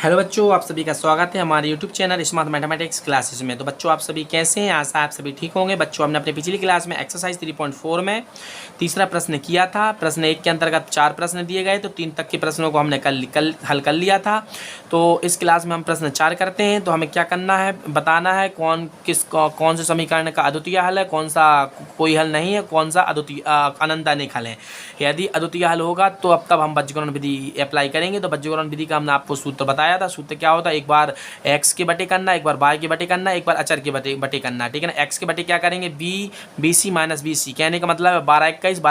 Hello बच्चों, आप सभी का स्वागत है हमारे YouTube channel smart mathematics classes में। तो बच्चों, आप सभी कैसे हैं? आशा आप सभी ठीक होंगे। बच्चों, हमने अपने पिछली क्लास में एक्सरसाइज 3.4 में तीसरा प्रश्न किया था। प्रश्न 1 के अंतर्गत 4 प्रश्न दिए गए, तो 3 तक के प्रश्नों को हमने कल हल कर लिया था। तो इस क्लास में हम प्रश्न 4 करते हैं। तो हमें क्या करना है, बताना है कौन से समीकरण का अद्वितीय हल है, कौन सा कोई हल नहीं है, कौन सा अनंत अनेक हल है। यदि अद्वितीय हल होगा तो अब तब हम बीजगणित विधि अप्लाई करेंगे। तो बीजगणित विधि का हमने आपको सूत्र बताया था। सूत्र क्या होता है, एक बार एक्स के बटे करना, एक बार वाई के बटे करना, एक बार अचर के बटे करना। ठीक है ना। एक्स के बटे क्या करेंगे, B C minus B C, कहने का मतलब है 12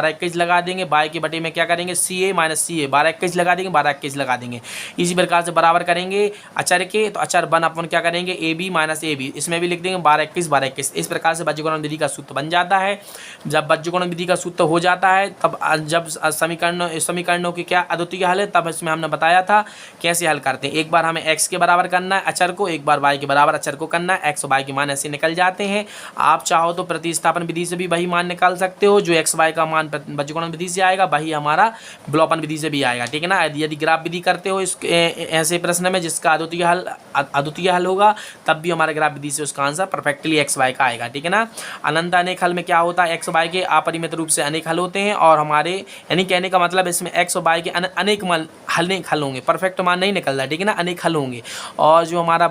21 लगा देंगे। वाई के बटे में क्या करेंगे, सी ए माइनस सी ए, 12 21 लगा देंगे, 12 21 लगा देंगे। इसी प्रकार से बराबर करेंगे अचर के, तो अचर बन अपन क्या करेंगे, A B minus A B, इसमें भी लिख देंगे 12 21 इस प्रकार से बीजगणित विधि का सूत्र बन जाता है। जब बीजगणित विधि का सूत्र हो जाता है तब जब समीकरणों की क्या अद्वितीय हल है, तब इसमें हमने बताया था कैसे हल करते हैं। एक बार हमें एक्स के बराबर करना है अचर को, एक बार वाई के बराबर अचर को करना है। एक्स वाई के मान ऐसे निकल जाते हैं। आप चाहो तो प्रतिस्थापन विधि से भी वही मान निकाल सकते हो। जो एक्स वाई का मान बीजगणित विधि से आएगा वही हमारा विलोपन विधि से भी आएगा। ठीक है ना। यदि ग्राफ विधि करते हो इस ऐसे प्रश्न में जिसका अद्वितीय हल होगा, तब भी हमारे ग्राफ विधि से उसका आंसर परफेक्टली एक्स वाई का आएगा। ठीक है ना। अनंत अनेक हल में क्या होता है, एक्स वाई के अपरिमित रूप से अनेक हल होते हैं, और हमारे यानी कहने का मतलब इसमें एक्स और वाई के अनेक हल होंगे, परफेक्ट मान नहीं निकल रहा है। ठीक है ना। अनेक हल होंगे, और जो हमारा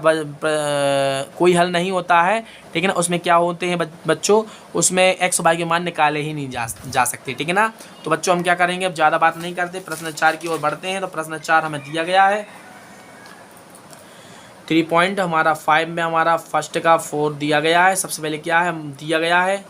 कोई हल नहीं होता है, ठीक है ना, उसमें क्या होते हैं बच्चों, उसमें एक्स वाई के मान निकाले ही नहीं जा सकते। ठीक है ना। तो बच्चों, हम क्या करेंगे, अब ज़्यादा बात नहीं करते, प्रश्न 4 की ओर बढ़ते हैं। तो प्रश्न 4 हमें दिया गया है 3 पॉइंट हमारा 5 में हमारा फर्स्ट का 4 दिया गया है। सबसे पहले क्या है दिया गया है,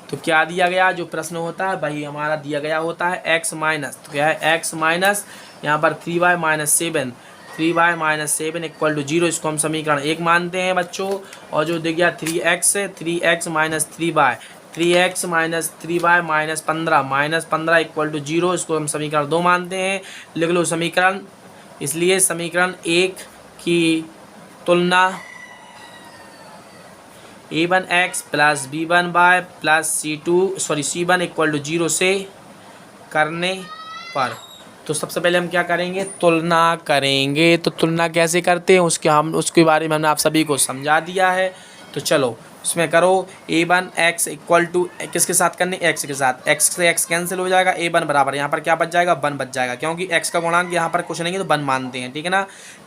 तो क्या दिया गया, जो प्रश्न होता है वही हमारा दिया गया होता है एक्स माइनस, तो क्या है एक्स माइनस यहाँ पर 3y minus 7, 3y minus 7 equal to 0। इसको हम समीकरण 1 मानते हैं बच्चों। और जो दिया गया 3x है, 3x minus 3y, 3x minus 3y minus 15 equal to 0, इसको हम समीकरण 2 मानते हैं। लिख लो समीकरण, इसलिए समीकरण 1 की तुलना a1x plus b1y plus c1 equal to 0 से करने पर, तो सबसे पहले हम क्या करेंगे, तुलना करेंगे। तो तुलना कैसे करते हैं उसके बारे में हमने आप सभी को समझा दिया है। तो चलो उसमें करो, a1x इक्वल टू किसके साथ करने, x के साथ। x से x कैंसिल हो जाएगा, a1 बराबर यहाँ पर क्या बच जाएगा, 1 बच जाएगा, क्योंकि x का गुणांक यहाँ पर कुछ नहीं है तो 1 मानते हैं। ठीक है ना।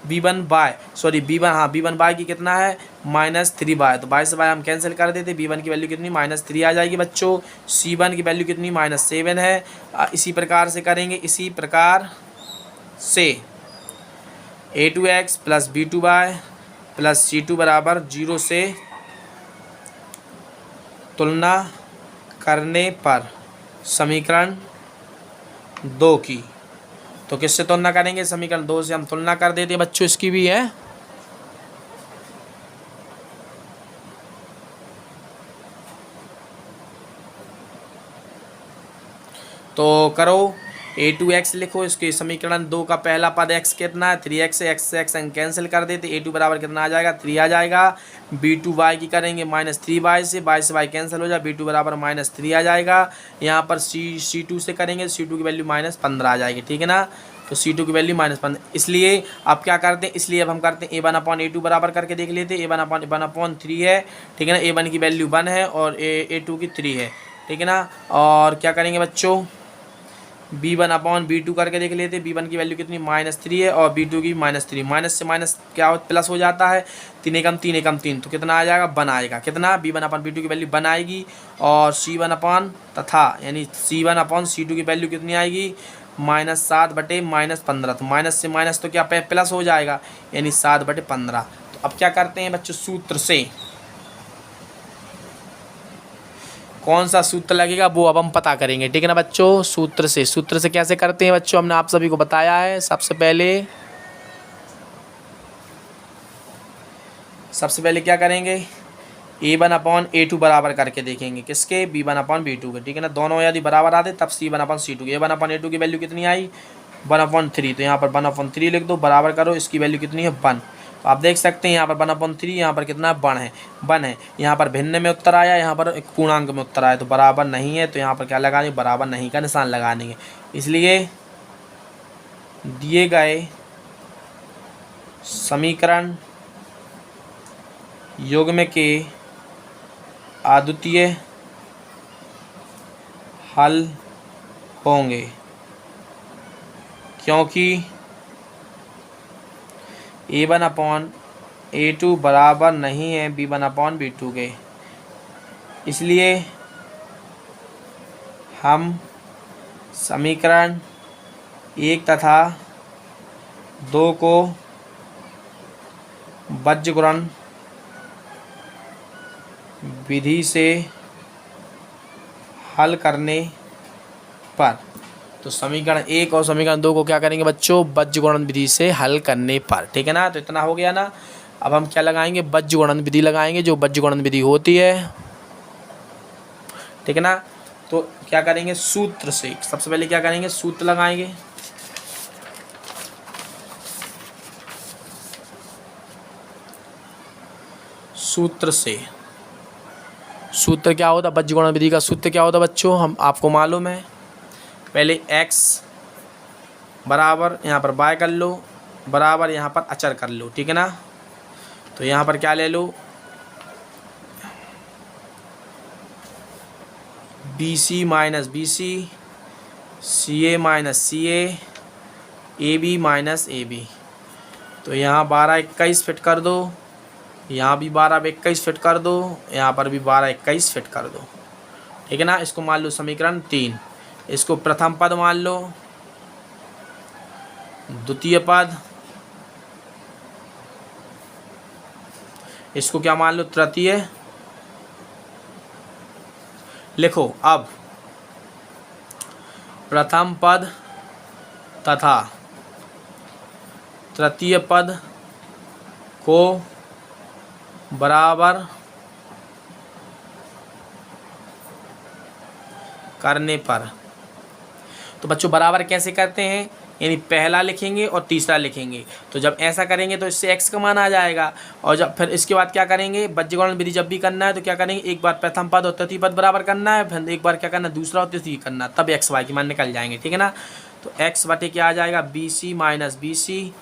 b1 बाय की कितना है, -3y, तो बाय से बाय हम कैंसिल कर देते। b1 की वैल्यू कितनी, -3 आ जाएगी बच्चों। c1 की वैल्यू कितनी, -7 है। इसी प्रकार से करेंगे, इसी प्रकार से a2x plus b2y plus c2 बराबर 0 से तुलना करने पर समीकरण 2 की, तो किससे तुलना करेंगे, समीकरण 2 से हम तुलना कर देते हैं बच्चों, इसकी भी है। तो करो, a2x लिखो, इसके समीकरण 2 का पहला पद x कितना है, 3x से x कैंसिल कर देते, a2 बराबर कितना आ जाएगा, 3 आ जाएगा। b2y की करेंगे -3y से, y से y कैंसिल हो जाए, b2 बराबर -3 आ जाएगा। यहाँ पर c2 से करेंगे, c2 की वैल्यू -15 आ जाएगी। ठीक है ना। तो c2 की वैल्यू -15, इसलिए अब क्या करते हैं, इसलिए अब हम करते हैं a1/a2 बराबर करके देख लेते हैं। a1/1/3 है। ठीक है ना। a1 की वैल्यू 1 है और a2 की 3 है। ठीक है ना। और क्या करेंगे बच्चों, b1/b2 करके देख लेते। b1 की वैल्यू कितनी, -3 है, और b2 की -3, माइनस से माइनस क्या प्लस हो जाता है, 3 एकम 3, तो कितना आ जाएगा, 1 आएगा। कितना, b1/b2 की वैल्यू 1 आएगी। और c1 तथा यानी c1/c2 की वैल्यू कितनी आएगी, -7 बटे -15, तो माइनस से माइनस तो क्या प्लस हो जाएगा, यानी 7 बटे 15। तो अब क्या करते हैं बच्चों, सूत्र से कौन सा सूत्र लगेगा वो अब हम पता करेंगे। ठीक है ना बच्चों। सूत्र से कैसे करते हैं बच्चों, हमने आप सभी को बताया है। सबसे पहले क्या करेंगे, a1/a2 बराबर करके देखेंगे, किसके, b1/b2 के। ठीक है ना। दोनों यदि बराबर आते तब c1/c2 के। a1/a2 की वैल्यू कितनी आई, 1/3, तो यहाँ पर 1/3 लिख दो, बराबर करो, इसकी वैल्यू कितनी है, 1। तो आप देख सकते हैं यहाँ पर 1/3, यहाँ पर कितना 1 है। यहाँ पर भिन्न में उत्तर आया, यहाँ पर एक पूर्णांक में उत्तर आया, तो बराबर नहीं है, तो यहाँ पर क्या लगाएंगे, बराबर नहीं का निशान लगा देंगे। इसलिए दिए गए समीकरण युग्म के अद्वितीय हल होंगे, क्योंकि A1/A2 बराबर नहीं है B1/B2 के। इसलिए हम समीकरण 1 तथा 2 को बीजगणित विधि से हल करने पर, तो समीकरण 1 और समीकरण 2 को क्या करेंगे बच्चों, बीजगणित विधि से हल करने पर। ठीक है ना, तो इतना हो गया ना। अब हम क्या लगाएंगे, बीजगणित विधि लगाएंगे, जो बीजगणित विधि होती है। ठीक है ना, तो क्या करेंगे, सूत्र से सबसे पहले क्या करेंगे, सूत्र लगाएंगे। सूत्र से, सूत्र क्या होता है बीजगणित विधि का, सूत्र क्या होता है बच्चों, हम आपको मालूम है। पहले x बराबर यहाँ पर y कर लो, बराबर यहाँ पर अचर कर लो। ठीक है ना, तो यहाँ पर क्या ले लो, BC minus BC, CA minus CA, AB minus AB। तो यहाँ 12-21 फिट कर दो, यहाँ भी 12-21 फिट कर दो, यहाँ पर भी 12-21 फिट कर दो। ठीक है ना, इसको मान लो समीकरण 3। इसको प्रथम पद मान लो, द्वितीय पद, इसको क्या मान लो, तृतीय। लिखो अब प्रथम पद तथा तृतीय पद को बराबर करने पर। तो बच्चों बराबर कैसे करते हैं, यानी पहला लिखेंगे और तीसरा लिखेंगे। तो जब ऐसा करेंगे तो इससे x का मान आ जाएगा, और जब फिर इसके बाद क्या करेंगे, बीजगणित विधि जब भी करना है तो क्या करेंगे, एक बार प्रथम पद और तृतीय पद बराबर करना है, फिर एक बार क्या करना है, दूसरा और तृतीय करना, तब x y के मान निकल जाएंगे। ठीक है ना, तो x बटे क्या आ जाएगा, BC minus BC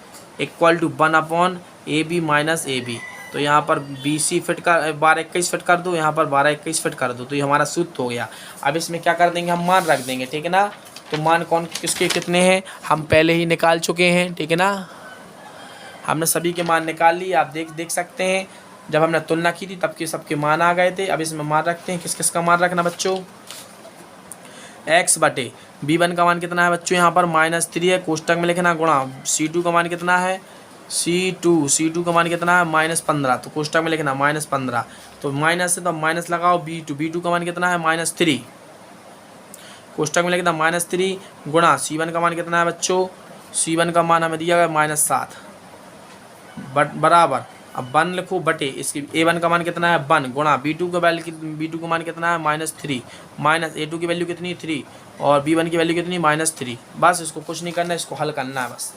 equal to 1/AB minus AB। तो यहाँ पर BC फिट कर 12-21 फिट कर दो, यहाँ पर 12-21 फिट कर दो, तो ये हमारा सूत्र हो गया। अब इसमें क्या कर देंगे, हम मान रख देंगे। ठीक है ना, तो मान कौन किसके कितने हैं हम पहले ही निकाल चुके हैं। ठीक है ना, हमने सभी के मान निकाल लिए, आप देख सकते हैं। जब हमने तुलना की थी तब के सबके मान आ गए थे। अब इसमें मान रखते हैं, किस किस का मान रखना बच्चों, x बटे B1 का मान कितना है बच्चों, यहाँ पर -3 है, कोष्टक में लिखना, गुणा C2 का मान कितना है, C2 का मान कितना है, -15, तो कोष्टक में लिखना -15। तो माइनस है तो माइनस लगाओ, B2 का मान कितना है, -3, कोष्टक में लिखना -3 गुणा C1 का मान कितना है बच्चों, C1 का मान हमें दिया गया -7 बराबर। अब 1 लिखो बटे इसकी A1 का मान कितना है 1 गुणा B2 का मान कितना है -3, माइनस A2 की वैल्यू कितनी 3 और B1 की वैल्यू कितनी -3। बस इसको कुछ नहीं करना है, इसको हल करना है। बस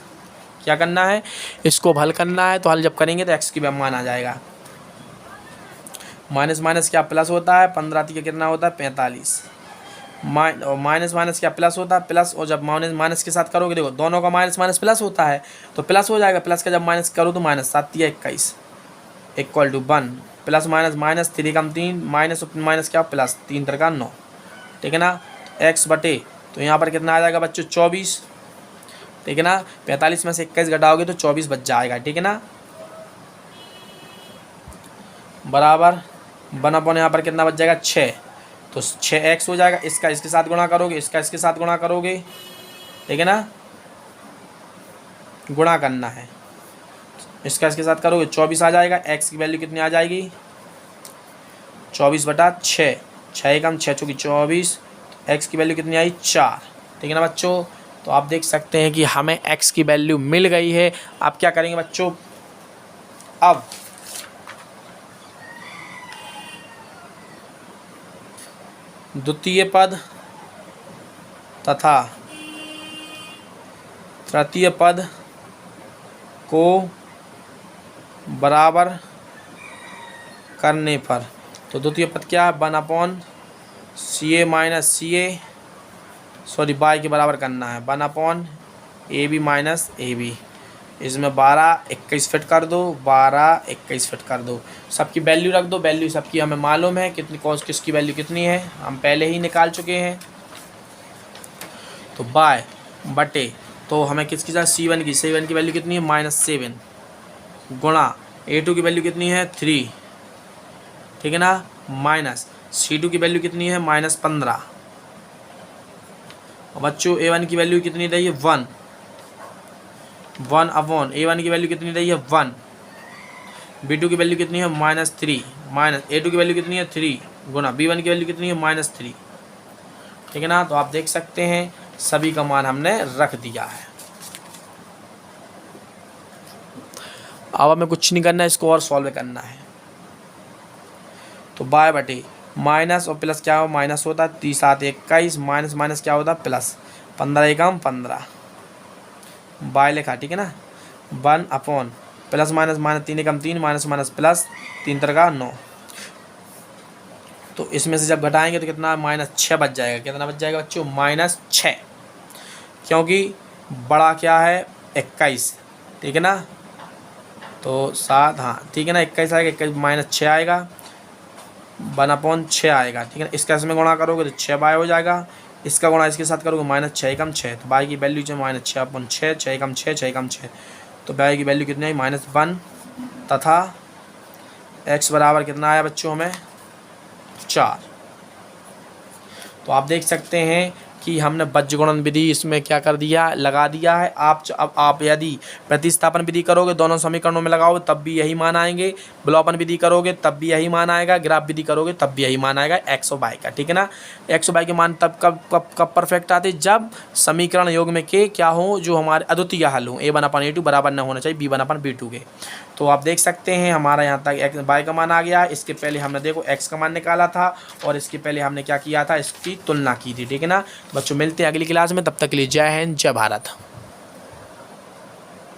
क्या करना है, इसको हल करना है। तो हल जब करेंगे तो x की मान आ जाएगा। माइनस माइनस क्या प्लस होता है, 15 का कितना होता है 45, माइनस माइनस क्या प्लस होता है प्लस, और जब माइनस के साथ करोगे देखो दोनों का माइनस माइनस प्लस होता है तो प्लस हो जाएगा। प्लस का जब माइनस करो तो -7 या 21 इक्वल टू 1 प्लस माइनस 3 कम 3 माइनस माइनस क्या प्लस 3 3 9। ठीक है ना, x बटे तो यहाँ पर कितना आ जाएगा बच्चों 24। ठीक है ना, 45 में से 21 घटाओगे तो 24 बच जाएगा। ठीक है ना, बराबर 1/, यहाँ पर कितना बच जाएगा 6, तो 6x हो जाएगा। इसका इसके साथ गुणा करोगे, इसका इसके साथ गुणा करोगे। ठीक है ना, गुणा करना है, इसका इसके साथ करोगे 24 आ जाएगा। x की वैल्यू कितनी आ जाएगी 24/6, 6 कम 6 चूँकि 24, x की वैल्यू कितनी आई 4। ठीक है ना बच्चों, तो आप देख सकते हैं कि हमें x की वैल्यू मिल गई है। आप क्या करेंगे बच्चों, अब द्वितीय पद तथा तृतीय पद को बराबर करने पर, तो द्वितीय पद क्या है 1/CA minus CA sorry by के बराबर करना है 1/AB माइनस AB। इसमें 12 21 फिट कर दो, 12 21 फिट कर दो, सबकी वैल्यू रख दो। वैल्यू सबकी हमें मालूम है कितनी, कौन किसकी वैल्यू कितनी है हम पहले ही निकाल चुके हैं। तो बाय बटे, तो हमें किसकी चाहिए, C1 की वैल्यू कितनी है -7 गुणा A2 की वैल्यू कितनी है 3, ठीक है ना, माइनस C2 की वैल्यू कितनी है -15। और बच्चों A1 की वैल्यू कितनी रही है 1 अपॉन A1 की वैल्यू कितनी रही है 1, B2 की वैल्यू कितनी है -3 माइनस A2 की वैल्यू कितनी है 3 गुना B1 की वैल्यू कितनी है -3, ठीक है ना। तो आप देख सकते हैं सभी का मान हमने रख दिया है। अब हमें कुछ नहीं करना है, इसको और सॉल्व करना है। तो बाय बटे माइनस और प्लस क्या हो, माइनस होता है 30 7 21 माइनस माइनस क्या होता है प्लस, 15 एकम 15 बाय लिखा, ठीक है ना। 1 अपॉन प्लस माइनस माइनस 3 एकम 3 माइनस माइनस प्लस 3 3 9। तो इसमें से जब घटाएंगे तो कितना -6 बच जाएगा। कितना बच जाएगा बच्चों -6, क्योंकि बड़ा क्या है 21, ठीक है ना। तो 7 हाँ ठीक है ना, 21 आएगा, 21 -6 आएगा, 1/6 आएगा, ठीक है ना। इसका इसमें गुणा करोगे तो 6 बाय हो जाएगा, इसका गुणा इसके साथ करोगे -6 एकम 6, तो बाई की वैल्यू जो -6 अपॉन 6 6 एकम 6 6 एकम 6, तो बाई की वैल्यू कितनी आई -1 तथा x बराबर कितना आया बच्चों हमें 4। तो आप देख सकते हैं कि हमने बज्रगुणन विधि इसमें क्या कर दिया, लगा दिया है। अब आप यदि प्रतिस्थापन विधि करोगे, दोनों समीकरणों में लगाओगे तब भी यही मान आएंगे, विलोपन विधि करोगे तब भी यही मान आएगा, ग्राफ विधि करोगे तब भी यही मान आएगा x और y का, ठीक है ना। x और y के मान तब कब परफेक्ट आते, जब समीकरण योग में के क्या हो, जो हमारे अद्वितीय हल हो, A1/A2 बराबर न होना चाहिए B1/B2 के। तो आप देख सकते हैं हमारा यहाँ तक x y का मान आ गया। इसके पहले हमने देखो x का मान निकाला था और इसके पहले हमने क्या किया था, इसकी तुलना की थी, ठीक है ना। बच्चों मिलते हैं अगली क्लास में, तब तक के लिए जय हिंद जय भारत।